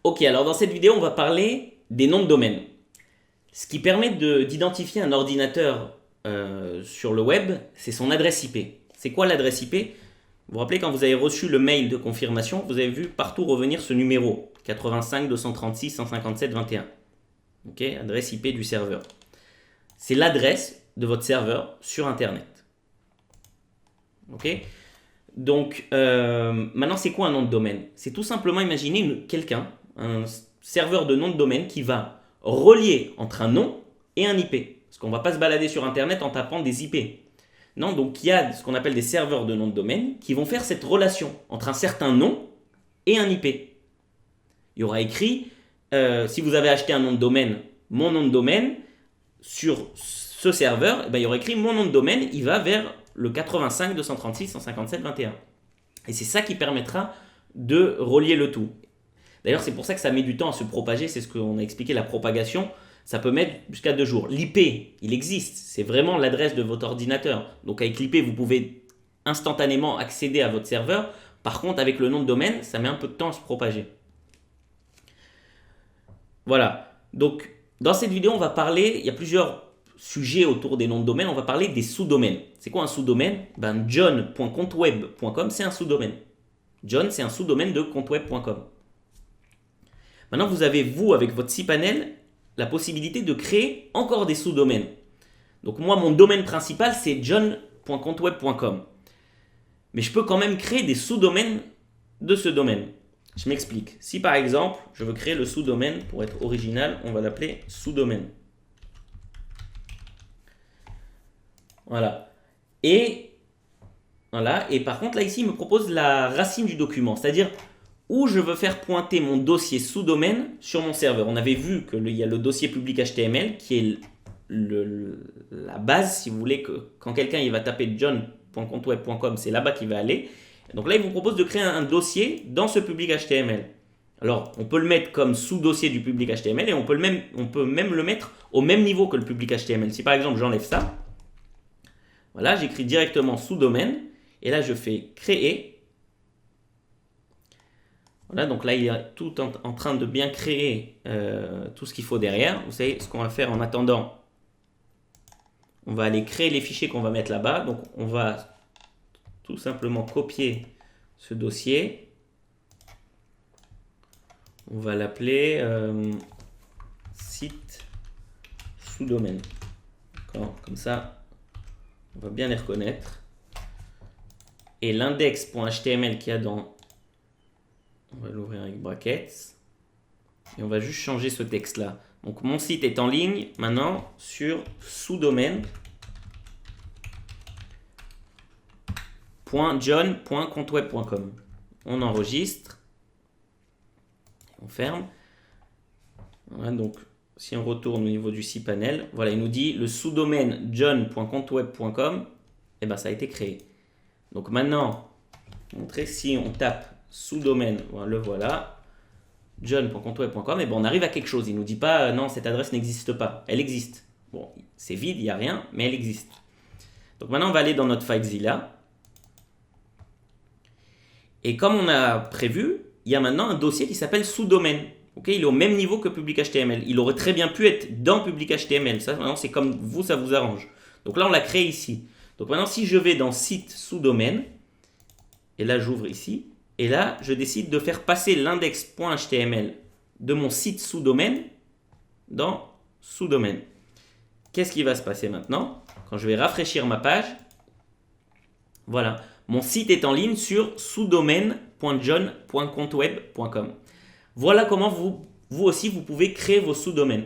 Ok, alors dans cette vidéo, on va parler des noms de domaine. Ce qui permet d'identifier un ordinateur sur le web, c'est son adresse IP. C'est quoi l'adresse IP? Vous vous rappelez, quand vous avez reçu le mail de confirmation, vous avez vu partout revenir ce numéro 85 236 157 21. Ok, adresse IP du serveur. C'est l'adresse de votre serveur sur Internet. Ok. Donc, maintenant, c'est quoi un nom de domaine? C'est tout simplement imaginer quelqu'un, un serveur de nom de domaine qui va relier entre un nom et un IP. Parce qu'on ne va pas se balader sur Internet en tapant des IP. Non, donc il y a ce qu'on appelle des serveurs de nom de domaine qui vont faire cette relation entre un certain nom et un IP. Il y aura écrit, si vous avez acheté un nom de domaine, mon nom de domaine, sur ce serveur, il y aura écrit mon nom de domaine, il va vers le 85 236 157 21. Et c'est ça qui permettra de relier le tout. D'ailleurs, c'est pour ça que ça met du temps à se propager, c'est ce qu'on a expliqué, la propagation, ça peut mettre jusqu'à 2 jours. L'IP, il existe, c'est vraiment l'adresse de votre ordinateur. Donc avec l'IP, vous pouvez instantanément accéder à votre serveur. Par contre, avec le nom de domaine, ça met un peu de temps à se propager. Voilà, donc dans cette vidéo, on va parler, il y a plusieurs sujets autour des noms de domaine, on va parler des sous-domaines. C'est quoi un sous-domaine? John.compteweb.com, c'est un sous-domaine. John, c'est un sous-domaine de compteweb.com. Maintenant, vous avez, vous, avec votre cPanel, la possibilité de créer encore des sous-domaines. Donc moi, mon domaine principal, c'est john.compteweb.com. Mais je peux quand même créer des sous-domaines de ce domaine. Je m'explique. Si par exemple, je veux créer le sous-domaine, pour être original, on va l'appeler sous-domaine. Voilà. Et par contre, là, ici, il me propose la racine du document. C'est-à-dire où je veux faire pointer mon dossier sous-domaine sur mon serveur. On avait vu qu'il y a le dossier public HTML qui est la base, si vous voulez, que quand quelqu'un il va taper john.compteweb.com, c'est là-bas qu'il va aller. Donc là, il vous propose de créer un dossier dans ce public HTML. Alors, on peut le mettre comme sous-dossier du public HTML et on peut même le mettre au même niveau que le public HTML. Si par exemple, j'enlève ça, voilà, j'écris directement sous-domaine et là, je fais créer. Voilà, donc là, il est tout en train de bien créer tout ce qu'il faut derrière. Vous savez ce qu'on va faire en attendant. On va aller créer les fichiers qu'on va mettre là-bas. Donc, on va tout simplement copier ce dossier. On va l'appeler site sous-domaine. D'accord, comme ça, on va bien les reconnaître. Et l'index.html qu'il y a dans... On va l'ouvrir avec brackets. Et on va juste changer ce texte-là. Donc, mon site est en ligne maintenant sur sous-domaine .john.compteweb.com. On enregistre. On ferme. Voilà, donc, si on retourne au niveau du cPanel, voilà, il nous dit le sous-domaine john.compteweb.com, et ça a été créé. Donc, maintenant, montrer si on tape sous-domaine, le voilà, john.compteweb.com, et on arrive à quelque chose. Il ne nous dit pas non, cette adresse n'existe pas. Elle existe. Bon, c'est vide, il n'y a rien, mais elle existe. Donc maintenant, on va aller dans notre FileZilla. Et comme on a prévu, il y a maintenant un dossier qui s'appelle sous-domaine. Okay, il est au même niveau que public HTML. Il aurait très bien pu être dans public HTML. Ça, maintenant, c'est comme vous, ça vous arrange. Donc là, on l'a créé ici. Donc maintenant, si je vais dans site sous-domaine, et là, j'ouvre ici, et là, je décide de faire passer l'index.html de mon site sous-domaine dans sous-domaine. Qu'est-ce qui va se passer maintenant? Quand je vais rafraîchir ma page, voilà, mon site est en ligne sur sous-domaine.john.compteweb.com. Voilà comment vous aussi, vous pouvez créer vos sous-domaines.